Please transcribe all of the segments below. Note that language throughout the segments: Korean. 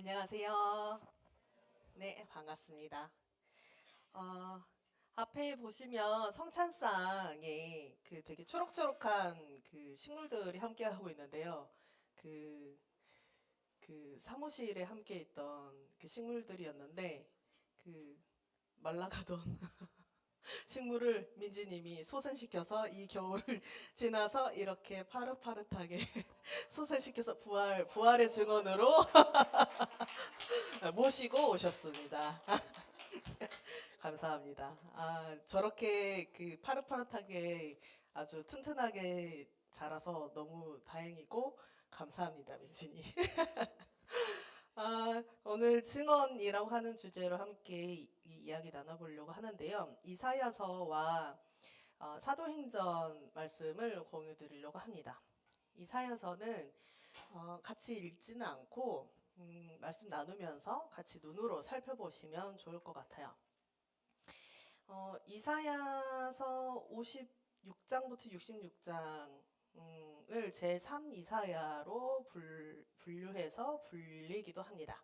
안녕하세요. 네, 반갑습니다. 어, 앞에 보시면 성찬상에 그 되게 초록초록한 그 식물들이 함께하고 있는데요. 그, 그 사무실에 함께 있던 그 식물들이었는데 그 말라가던 식물을 민지님이 소생시켜서 이 겨울을 지나서 이렇게 파릇파릇하게 소생시켜서 부활의 증언으로 모시고 오셨습니다. 감사합니다. 저렇게 그 파릇파릇하게 아주 튼튼하게 자라서 너무 다행이고 감사합니다, 민진이. 오늘 증언이라고 하는 주제로 함께 이 이야기 나눠보려고 하는데요. 이사야서와 사도행전 말씀을 공유 드리려고 합니다. 이사야서는 같이 읽지는 않고 말씀 나누면서 같이 눈으로 살펴보시면 좋을 것 같아요. 이사야서 56장부터 66장을 제3 이사야로 분류해서 불리기도 합니다.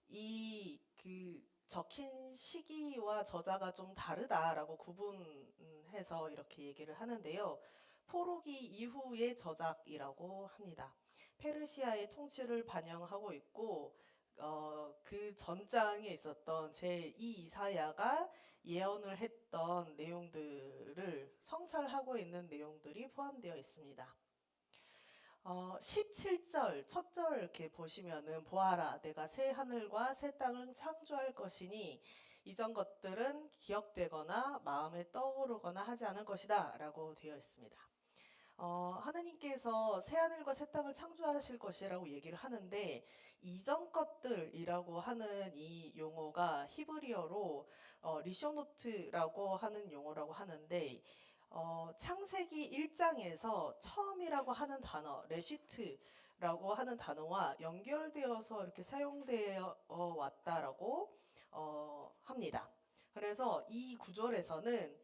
이 그 적힌 시기와 저자가 좀 다르다라고 구분해서 이렇게 얘기를 하는데요. 포로기 이후의 저작이라고 합니다. 페르시아의 통치를 반영하고 있고 그 전장에 있었던 제2 이사야가 예언을 했던 내용들을 성찰하고 있는 내용들이 포함되어 있습니다. 17절 첫 절 이렇게 보시면은 보아라 내가 새 하늘과 새 땅을 창조할 것이니 이전 것들은 기억되거나 마음에 떠오르거나 하지 않을 것이다 라고 되어 있습니다. 하느님께서 새하늘과 새 땅을 창조하실 것이라고 얘기를 하는데 이전 것들이라고 하는 이 용어가 히브리어로 리쇼노트라고 하는 용어라고 하는데 창세기 1장에서 처음이라고 하는 단어 레시트라고 하는 단어와 연결되어서 이렇게 사용되어 왔다라고 합니다. 그래서 이 구절에서는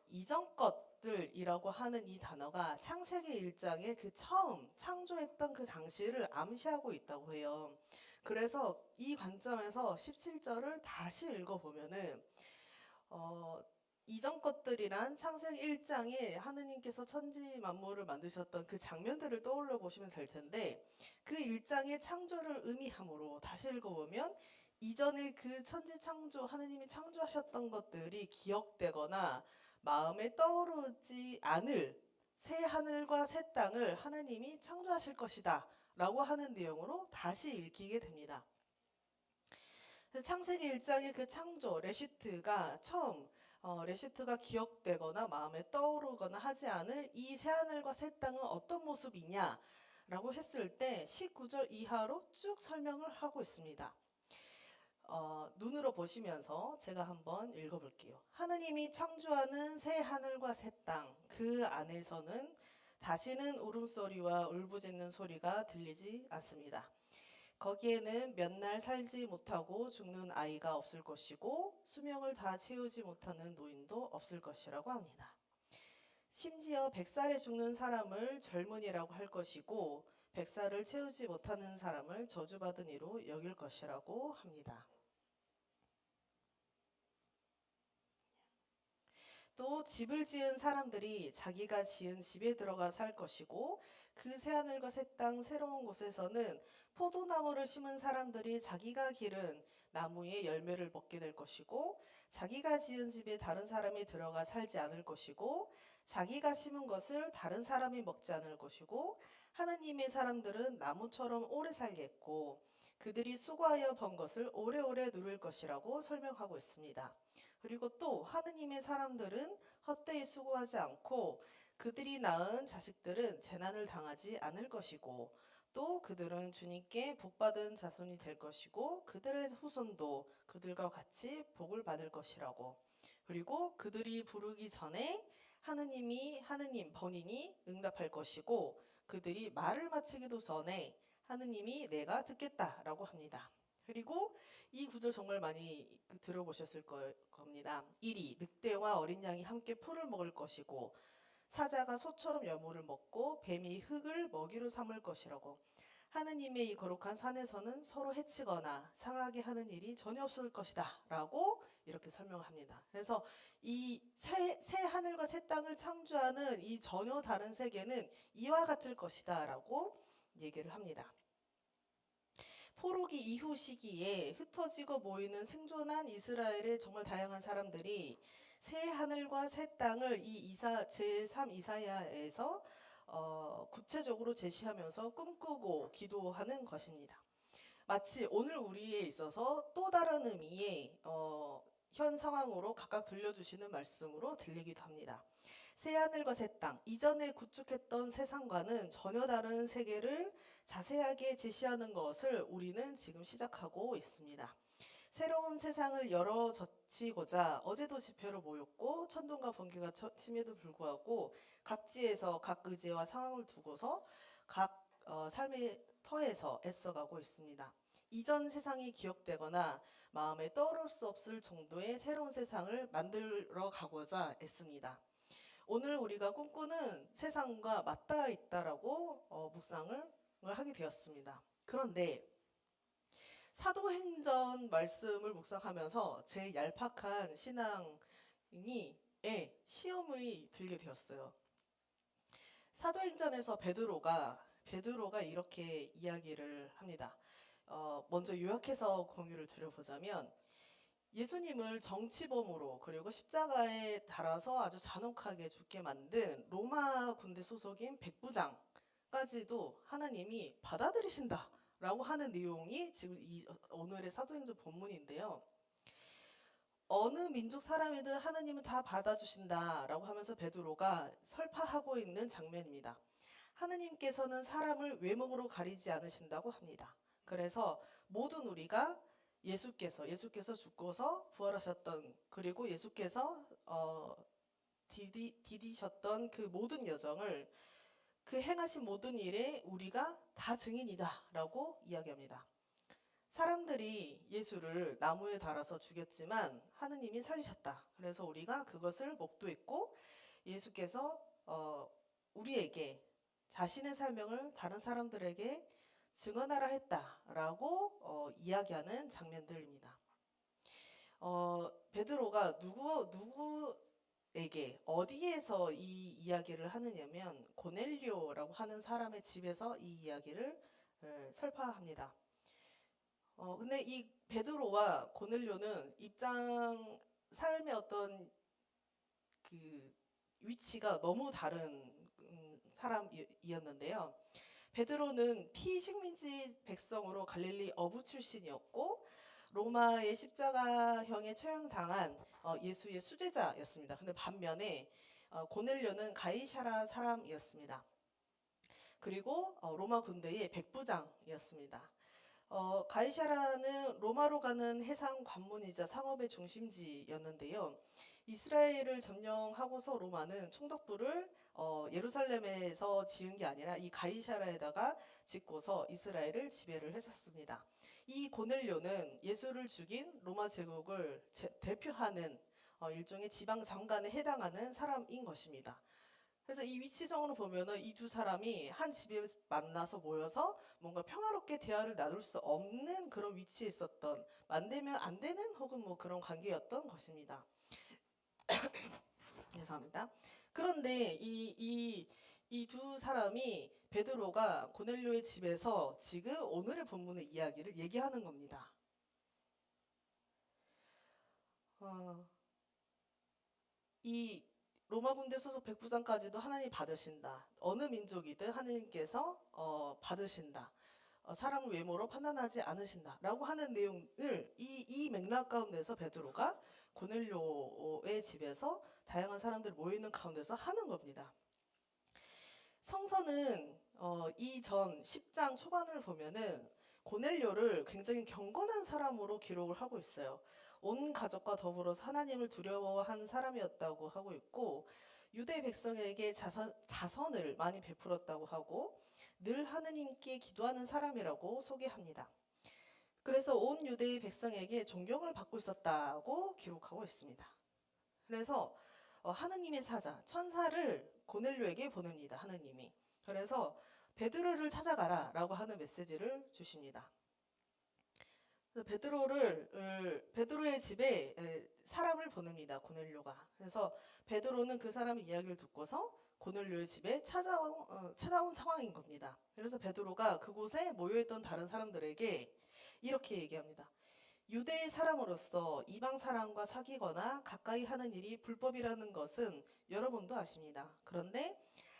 이전 것들이라고 하는 이 단어가 창세기 1장의 그 처음 창조했던 그 당시를 암시하고 있다고 해요. 그래서 이 관점에서 17절을 다시 읽어보면은 이전 것들이란 창세기 1장에 하느님께서 천지 만물을 만드셨던 그 장면들을 떠올려 보시면 될 텐데 그 1장의 창조를 의미하므로 다시 읽어보면 이전에 그 천지 창조 하느님이 창조하셨던 것들이 기억되거나 마음에 떠오르지 않을 새 하늘과 새 땅을 하느님이 창조하실 것이다 라고 하는 내용으로 다시 읽히게 됩니다. 창세기 1장의 그 창조 레시트가 처음 레시트가 기억되거나 마음에 떠오르거나 하지 않을 이 새하늘과 새 땅은 어떤 모습이냐 라고 했을 때 19절 이하로 쭉 설명을 하고 있습니다. 눈으로 보시면서 제가 한번 읽어볼게요. 하느님이 창조하는 새 하늘과 새 땅, 그 안에서는 다시는 울음소리와 울부짖는 소리가 들리지 않습니다. 거기에는 몇 날 살지 못하고 죽는 아이가 없을 것이고 수명을 다 채우지 못하는 노인도 없을 것이라고 합니다. 심지어 100살에 죽는 사람을 젊은이라고 할 것이고 100살을 채우지 못하는 사람을 저주받은 이로 여길 것이라고 합니다. 또 집을 지은 사람들이 자기가 지은 집에 들어가 살 것이고 그 새하늘과 새 땅 새로운 곳에서는 포도나무를 심은 사람들이 자기가 기른 나무의 열매를 먹게 될 것이고 자기가 지은 집에 다른 사람이 들어가 살지 않을 것이고 자기가 심은 것을 다른 사람이 먹지 않을 것이고 하느님의 사람들은 나무처럼 오래 살겠고 그들이 수고하여 번 것을 오래오래 누릴 것이라고 설명하고 있습니다. 그리고 또 하느님의 사람들은 헛되이 수고하지 않고 그들이 낳은 자식들은 재난을 당하지 않을 것이고 또 그들은 주님께 복받은 자손이 될 것이고 그들의 후손도 그들과 같이 복을 받을 것이라고. 그리고 그들이 부르기 전에 하느님 본인이 응답할 것이고 그들이 말을 마치기도 전에 하느님이 내가 듣겠다라고 합니다. 그리고 이 구절 정말 많이 들어보셨을 겁니다. 1이 늑대와 어린 양이 함께 풀을 먹을 것이고 사자가 소처럼 여물을 먹고 뱀이 흙을 먹이로 삼을 것이라고. 하느님의 이 거룩한 산에서는 서로 해치거나 상하게 하는 일이 전혀 없을 것이다 라고 이렇게 설명합니다. 그래서 이 새 하늘과 새 땅을 창조하는 이 전혀 다른 세계는 이와 같을 것이다 라고 얘기를 합니다. 포로기 이후 시기에 흩어지고 모이는 생존한 이스라엘의 정말 다양한 사람들이 새 하늘과 새 땅을 이 제3 이사야에서 구체적으로 제시하면서 꿈꾸고 기도하는 것입니다. 마치 오늘 우리에 있어서 또 다른 의미의 현 상황으로 각각 들려주시는 말씀으로 들리기도 합니다. 새 하늘과 새 땅, 이전에 구축했던 세상과는 전혀 다른 세계를 자세하게 제시하는 것을 우리는 지금 시작하고 있습니다. 새로운 세상을 열어젖히고자 어제도 집회로 모였고 천둥과 번개가 침에도 불구하고 각지에서 각 의제와 상황을 두고서 각 삶의 터에서 애써가고 있습니다. 이전 세상이 기억되거나 마음에 떠오를 수 없을 정도의 새로운 세상을 만들어 가고자 애씁니다. 오늘 우리가 꿈꾸는 세상과 맞닿아 있다라고 묵상을 하게 되었습니다. 그런데 사도행전 말씀을 묵상하면서 제 얄팍한 신앙이 시험이 들게 되었어요. 사도행전에서 베드로가 이렇게 이야기를 합니다. 먼저 요약해서 공유를 드려보자면 예수님을 정치범으로 그리고 십자가에 달아서 아주 잔혹하게 죽게 만든 로마 군대 소속인 백부장까지도 하나님이 받아들이신다 라고 하는 내용이 지금 오늘의 사도행전 본문인데요. 어느 민족 사람이든 하나님은 다 받아주신다 라고 하면서 베드로가 설파하고 있는 장면입니다. 하나님께서는 사람을 외모로 가리지 않으신다고 합니다. 그래서 모든 우리가 예수께서 죽고서 부활하셨던, 그리고 예수께서 디디셨던 그 모든 여정을, 그 행하신 모든 일에 우리가 다 증인이다 라고 이야기합니다. 사람들이 예수를 나무에 달아서 죽였지만 하느님이 살리셨다. 그래서 우리가 그것을 목도했고 예수께서 우리에게 자신의 사명을 다른 사람들에게 증언하라 했다라고 이야기하는 장면들입니다. 베드로가 누구에게 어디에서 이 이야기를 하느냐면 고넬료라고 하는 사람의 집에서 이 이야기를 설파합니다. 근데 이 베드로와 고넬료는 삶의 어떤 그 위치가 너무 다른 사람이었는데요. 베드로는 피식민지 백성으로 갈릴리 어부 출신이었고 로마의 십자가형에 처형당한 예수의 수제자였습니다. 근데 반면에 고넬료는 가이사라 사람이었습니다. 그리고 로마 군대의 백부장이었습니다. 가이사라는 로마로 가는 해상 관문이자 상업의 중심지였는데요. 이스라엘을 점령하고서 로마는 총독부를 예루살렘에서 지은 게 아니라 이 가이사라에다가 짓고서 이스라엘을 지배를 했었습니다. 이 고넬료는 예수를 죽인 로마 제국을 대표하는 일종의 지방 장관에 해당하는 사람인 것입니다. 그래서 이 위치적으로 보면은 이 두 사람이 한 집에 만나서 모여서 뭔가 평화롭게 대화를 나눌 수 없는 그런 위치에 있었던, 만들면 안 되는 혹은 뭐 그런 관계였던 것입니다. 죄송합니다. 그런데 이 두 사람이 베드로가 고넬료의 집에서 지금 오늘의 본문의 이야기를 얘기하는 겁니다. 이 로마 군대 소속 백부장까지도 하나님 받으신다. 어느 민족이든 하나님께서 받으신다. 사람을 외모로 판단하지 않으신다. 라고 하는 내용을 이 맥락 가운데서 베드로가 고넬료의 집에서 다양한 사람들이 모이는 가운데서 하는 겁니다. 성서는 이전 10장 초반을 보면은 고넬료를 굉장히 경건한 사람으로 기록을 하고 있어요. 온 가족과 더불어서 하나님을 두려워한 사람이었다고 하고 있고 유대 백성에게 자선을 많이 베풀었다고 하고 늘 하느님께 기도하는 사람이라고 소개합니다. 그래서 온 유대의 백성에게 존경을 받고 있었다고 기록하고 있습니다. 그래서 하느님의 사자, 천사를 고넬료에게 보냅니다. 하느님이. 그래서 베드로를 찾아가라라고 하는 메시지를 주십니다. 그래서 베드로의 집에 사람을 보냅니다. 고넬료가. 그래서 베드로는 그 사람의 이야기를 듣고서 고넬료의 집에 찾아온 상황인 겁니다. 그래서 베드로가 그곳에 모여있던 다른 사람들에게 이렇게 얘기합니다. 유대의 사람으로서 이방 사람과 사귀거나 가까이 하는 일이 불법이라는 것은 여러분도 아십니다. 그런데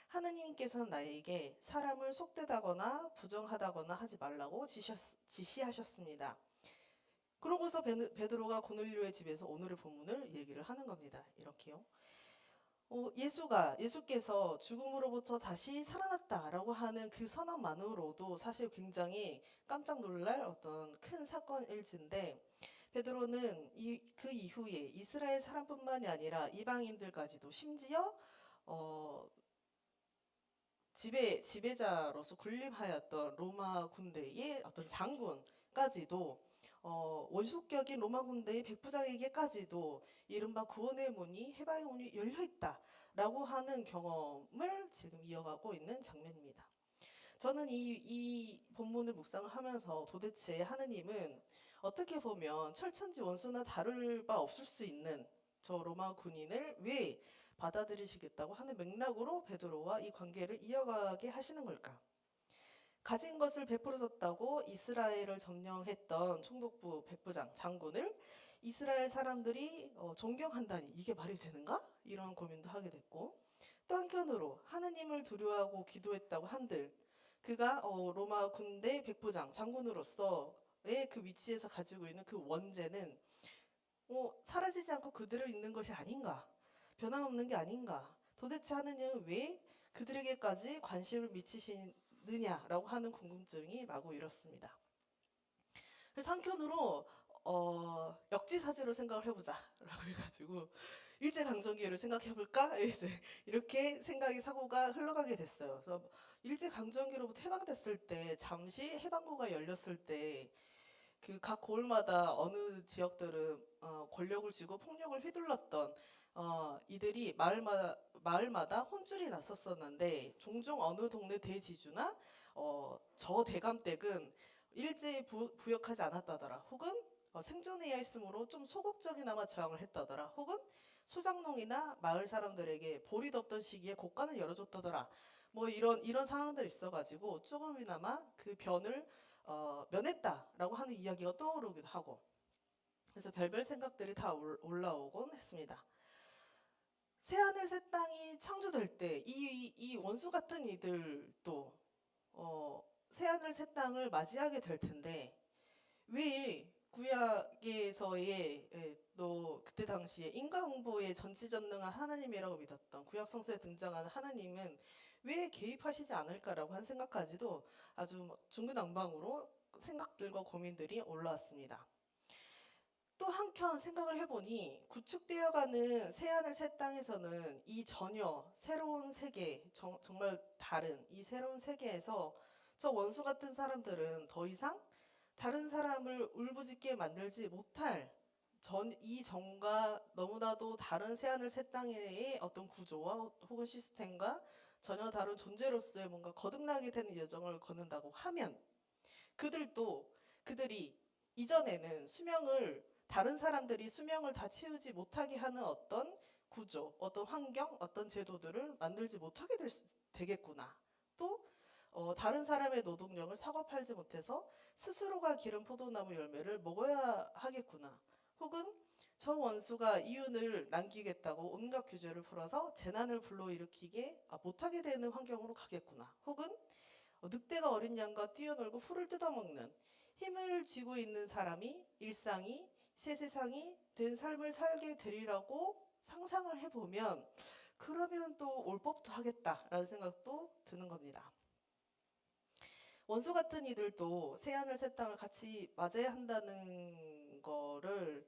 하느님께서는 나에게 사람을 속되다거나 부정하다거나 하지 말라고 지시하셨습니다. 그러고서 베드로가 고넬료의 집에서 오늘의 본문을 얘기를 하는 겁니다. 이렇게요. 예수께서 죽음으로부터 다시 살아났다라고 하는 그 선언만으로도 사실 굉장히 깜짝 놀랄 어떤 큰 사건일진데, 베드로는 그 이후에 이스라엘 사람뿐만이 아니라 이방인들까지도, 심지어 지배자로서 군림하였던 로마 군대의 어떤 장군까지도, 원수격인 로마 군대의 백부장에게까지도 이른바 구원의 문이, 해방의 문이 열려있다라고 하는 경험을 지금 이어가고 있는 장면입니다. 저는 이 본문을 묵상을 하면서 도대체 하느님은 어떻게 보면 철천지 원수나 다를 바 없을 수 있는 저 로마 군인을 왜 받아들이시겠다고 하는 맥락으로 베드로와 이 관계를 이어가게 하시는 걸까? 가진 것을 베풀어 줬다고 이스라엘을 점령했던 총독부 백부장 장군을 이스라엘 사람들이 존경한다니 이게 말이 되는가? 이런 고민도 하게 됐고, 또 한편으로 하느님을 두려워하고 기도했다고 한들 그가 로마 군대 백부장 장군으로서의 그 위치에서 가지고 있는 그 원죄는 사라지지 않고 그대로 있는 것이 아닌가? 변함없는 게 아닌가? 도대체 하느님은 왜 그들에게까지 관심을 미치시느냐라고 하는 궁금증이 마구 일었습니다. 그래서 한편으로 역지사지로 생각을 해보자 라고 해가지고 일제강점기를 생각해볼까? 이렇게 사고가 흘러가게 됐어요. 그래서 일제강점기로부터 해방됐을 때, 잠시 해방구가 열렸을 때 그 각 고을마다 어느 지역들은 권력을 쥐고 폭력을 휘둘렀던 이들이 마을마다 혼쭐이 났었었는데, 종종 어느 동네 대지주나 저 대감댁은 일제에 부역하지 않았다더라, 혹은 생존해야 했으므로 좀 소극적이나마 저항을 했다더라, 혹은 소장농이나 마을 사람들에게 볼이 덥던 시기에 곳간을 열어줬다더라, 뭐 이런 상황들이 있어가지고 조금이나마 그 변을 면했다라고 하는 이야기가 떠오르기도 하고, 그래서 별별 생각들이 다 올라오곤 했습니다. 새하늘 새 땅이 창조될 때 이 원수 같은 이들도 새하늘 새 땅을 맞이하게 될 텐데, 왜 구약에서의 또 그때 당시에 인과응보의 전지전능한 하나님이라고 믿었던 구약 성서에 등장하는 하나님은 왜 개입하시지 않을까라고 한 생각까지도 아주 중구난방으로 생각들과 고민들이 올라왔습니다. 또 한켠 생각을 해보니 구축되어가는 새하늘 새 땅에서는 이 전혀 새로운 세계, 정말 다른 이 새로운 세계에서 저 원수 같은 사람들은 더 이상 다른 사람을 울부짖게 만들지 못할 이 전과 너무나도 다른 새하늘 새 땅의 어떤 구조와 혹은 시스템과 전혀 다른 존재로서의 뭔가 거듭나게 되는 여정을 걷는다고 하면, 그들이 이전에는 다른 사람들이 수명을 다 채우지 못하게 하는 어떤 구조, 어떤 환경, 어떤 제도들을 만들지 못하게 되겠구나. 또 다른 사람의 노동력을 사고 팔지 못해서 스스로가 기른 포도나무 열매를 먹어야 하겠구나. 혹은 저 원수가 이윤을 남기겠다고 온갖 규제를 풀어서 재난을 불러일으키게 못하게 되는 환경으로 가겠구나. 혹은 늑대가 어린 양과 뛰어놀고 풀을 뜯어먹는 힘을 쥐고 있는 사람이 새 세상이 된 삶을 살게 되리라고 상상을 해보면, 그러면 또 올 법도 하겠다라는 생각도 드는 겁니다. 원수 같은 이들도 새하늘 새 땅을 같이 맞아야 한다는 거를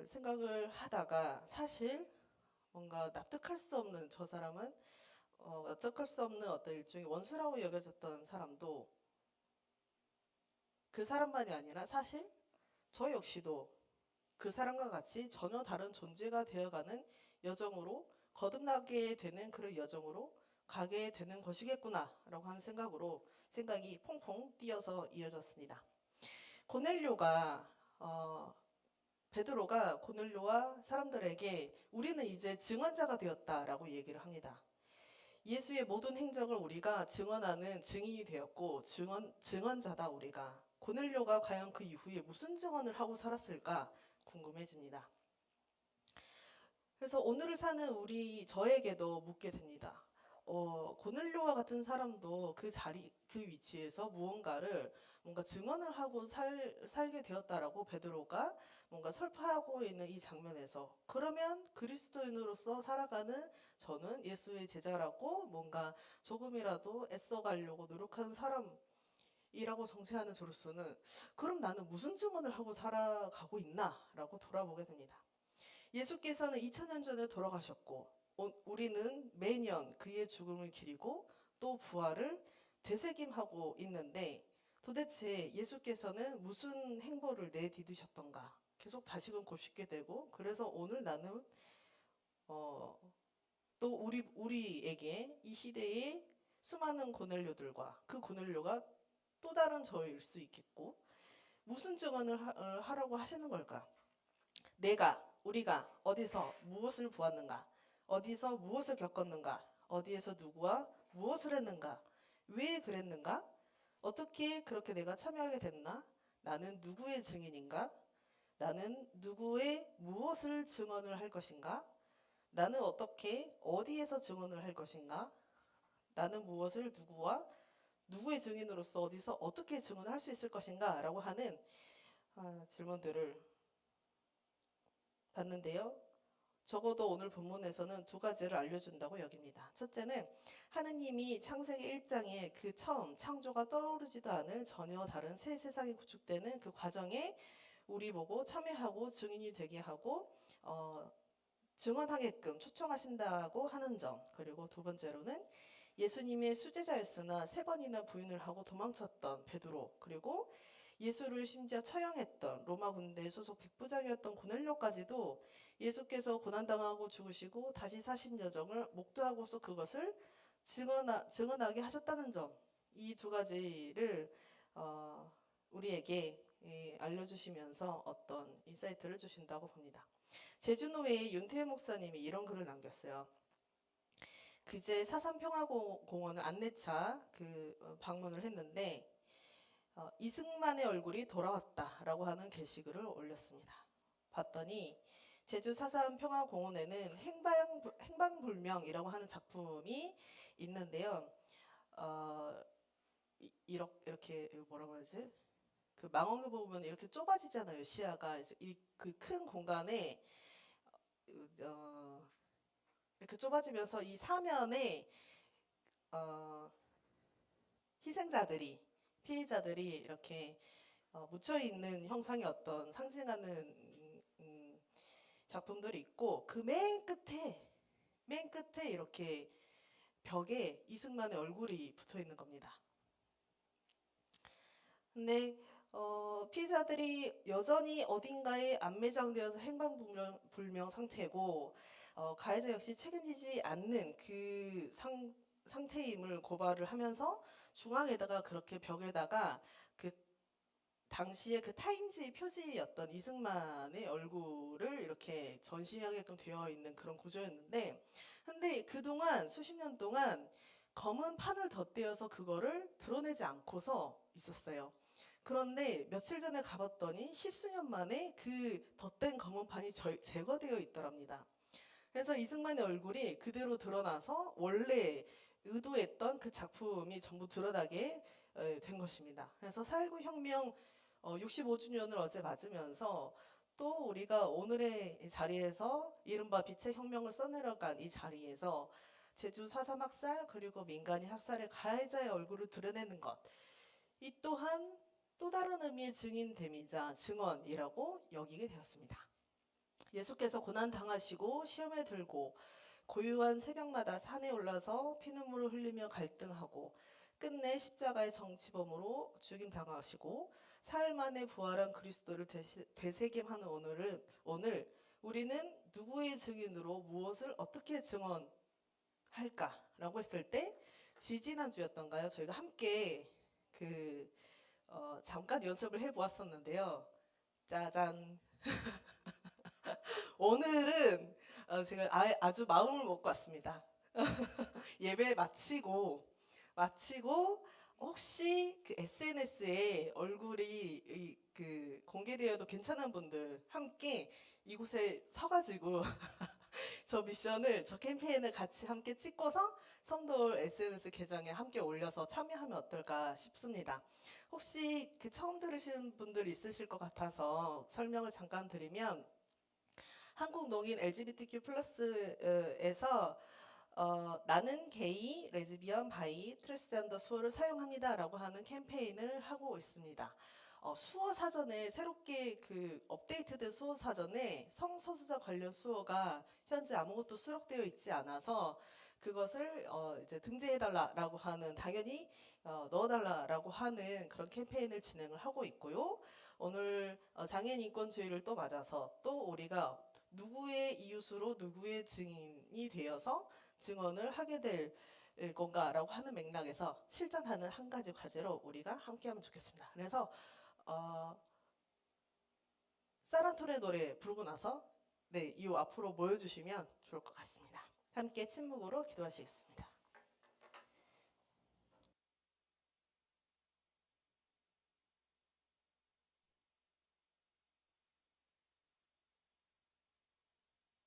생각을 하다가, 사실 뭔가 납득할 수 없는, 저 사람은 납득할 수 없는 어떤 일종의 원수라고 여겨졌던 사람도 그 사람만이 아니라 사실 저 역시도 그 사람과 같이 전혀 다른 존재가 되어가는 여정으로, 거듭나게 되는 그런 여정으로 가게 되는 것이겠구나라고 하는 생각이 퐁퐁 뛰어서 이어졌습니다. 고넬료가 베드로가 고넬료와 사람들에게 우리는 이제 증언자가 되었다라고 얘기를 합니다. 예수의 모든 행적을 우리가 증언하는 증인이 되었고 증언자다 우리가. 고넬료가 과연 그 이후에 무슨 증언을 하고 살았을까 궁금해집니다. 그래서 오늘을 사는 저에게도 묻게 됩니다. 고넬료와 같은 사람도 그 위치에서 뭔가 증언을 하고 살게 되었다라고 베드로가 뭔가 설파하고 있는 이 장면에서, 그러면 그리스도인으로서 살아가는 저는 예수의 제자라고 뭔가 조금이라도 애써가려고 노력하는 사람이라고 정체하는 저로서는, 그럼 나는 무슨 증언을 하고 살아가고 있나라고 돌아보게 됩니다. 예수께서는 2000년 전에 돌아가셨고 우리는 매년 그의 죽음을 기리고 또 부활을 되새김하고 있는데, 도대체 예수께서는 무슨 행보를 내디디셨던가 계속 다시금 곱씹게 되고, 그래서 오늘 나는 또 우리에게 이 시대의 수많은 고넬료들과 그 고넬료가 또 다른 저일 수 있겠고, 무슨 증언을 하라고 하시는 걸까? 우리가 어디서 무엇을 보았는가? 어디서 무엇을 겪었는가? 어디에서 누구와 무엇을 했는가? 왜 그랬는가? 어떻게 그렇게 내가 참여하게 됐나? 나는 누구의 증인인가? 나는 누구의 무엇을 증언을 할 것인가? 나는 어떻게 어디에서 증언을 할 것인가? 나는 무엇을 누구와 누구의 증인으로서 어디서 어떻게 증언을 할 수 있을 것인가? 라고 하는 질문들을 봤는데요. 적어도 오늘 본문에서는 두 가지를 알려준다고 여깁니다. 첫째는 하느님이 창세기 1장에 그 처음 창조가 떠오르지도 않을 전혀 다른 새 세상이 구축되는 그 과정에 우리 보고 참여하고 증인이 되게 하고 증언하게끔 초청하신다고 하는 점. 그리고 두 번째로는 예수님의 수제자였으나 3번이나 부인을 하고 도망쳤던 베드로, 그리고 예수를 심지어 처형했던 로마 군대 소속 백부장이었던 고넬료까지도 예수께서 고난당하고 죽으시고 다시 사신 여정을 목도하고서 그것을 증언하게 하셨다는 점, 이 두 가지를 우리에게 알려주시면서 어떤 인사이트를 주신다고 봅니다. 제주노회의 윤태회 목사님이 이런 글을 남겼어요. 그제 사산평화공원을 안내차 방문을 했는데 이승만의 얼굴이 돌아왔다라고 하는 게시글을 올렸습니다. 봤더니 제주 사산평화공원에는 행방불명이라고 하는 작품이 있는데요. 이렇게 뭐라고 하지? 그 망원을 보면 이렇게 좁아지잖아요. 시야가 그 큰 공간에 이렇게 좁아지면서 이 사면에 피해자들이 이렇게 묻혀 있는 형상의 어떤 상징하는 작품들이 있고, 그 맨 끝에 이렇게 벽에 이승만의 얼굴이 붙어 있는 겁니다. 근데 피해자들이 여전히 어딘가에 안매장되어서 행방불명 상태고 가해자 역시 책임지지 않는 그 상태임을 고발을 하면서 중앙에다가 그렇게 벽에다가 그 당시에 그 타임지 표지였던 이승만의 얼굴을 이렇게 전시하게끔 되어 있는 그런 구조였는데, 근데 그동안 수십 년 동안 검은 판을 덧대어서 그거를 드러내지 않고서 있었어요. 그런데 며칠 전에 가봤더니 10수년 만에 그 덧댄 검은 판이 제거되어 있더랍니다. 그래서 이승만의 얼굴이 그대로 드러나서 원래 의도했던 그 작품이 전부 드러나게 된 것입니다. 그래서 4.19 혁명 65주년을 어제 맞으면서 또 우리가 오늘의 자리에서 이른바 빛의 혁명을 써내려간 이 자리에서 제주 4.3 학살 그리고 민간인 학살의 가해자의 얼굴을 드러내는 것, 이 또한 또 다른 의미의 증인됨이자 증언이라고 여기게 되었습니다. 예수께서 고난당하시고 시험에 들고 고요한 새벽마다 산에 올라서 피눈물을 흘리며 갈등하고 끝내 십자가의 정치범으로 죽임당하시고 사흘 만에 부활한 그리스도를 되새김하는 오늘 우리는 누구의 증인으로 무엇을 어떻게 증언할까 라고 했을 때 지지난주였던가요? 저희가 함께 잠깐 연습을 해보았었는데요. 짜잔. 오늘은 제가 아주 마음을 먹고 왔습니다. 예배 마치고 혹시 그 SNS에 얼굴이 공개되어도 괜찮은 분들 함께 이곳에 서가지고 저 캠페인을 같이 함께 찍고서 성도울 SNS 계정에 함께 올려서 참여하면 어떨까 싶습니다. 혹시 처음 들으시는 분들 있으실 것 같아서 설명을 잠깐 드리면 한국농인 LGBTQ+에서 나는 게이, 레즈비언, 바이, 트랜스젠더 수어를 사용합니다 라고 하는 캠페인을 하고 있습니다. 수어 사전에 새롭게 업데이트된 수어 사전에 성소수자 관련 수어가 현재 아무것도 수록되어 있지 않아서 그것을 이제 등재해달라라고 하는, 당연히 넣어달라라고 하는 그런 캠페인을 진행을 하고 있고요. 오늘 장애인 인권주의를 또 맞아서 또 우리가 누구의 이웃으로 누구의 증인이 되어서 증언을 하게 될 건가라고 하는 맥락에서 실천하는 한 가지 과제로 우리가 함께하면 좋겠습니다. 그래서 사란톨의 노래 부르고 나서 이 앞으로 모여주시면 좋을 것 같습니다. 함께 침묵으로 기도하시겠습니다.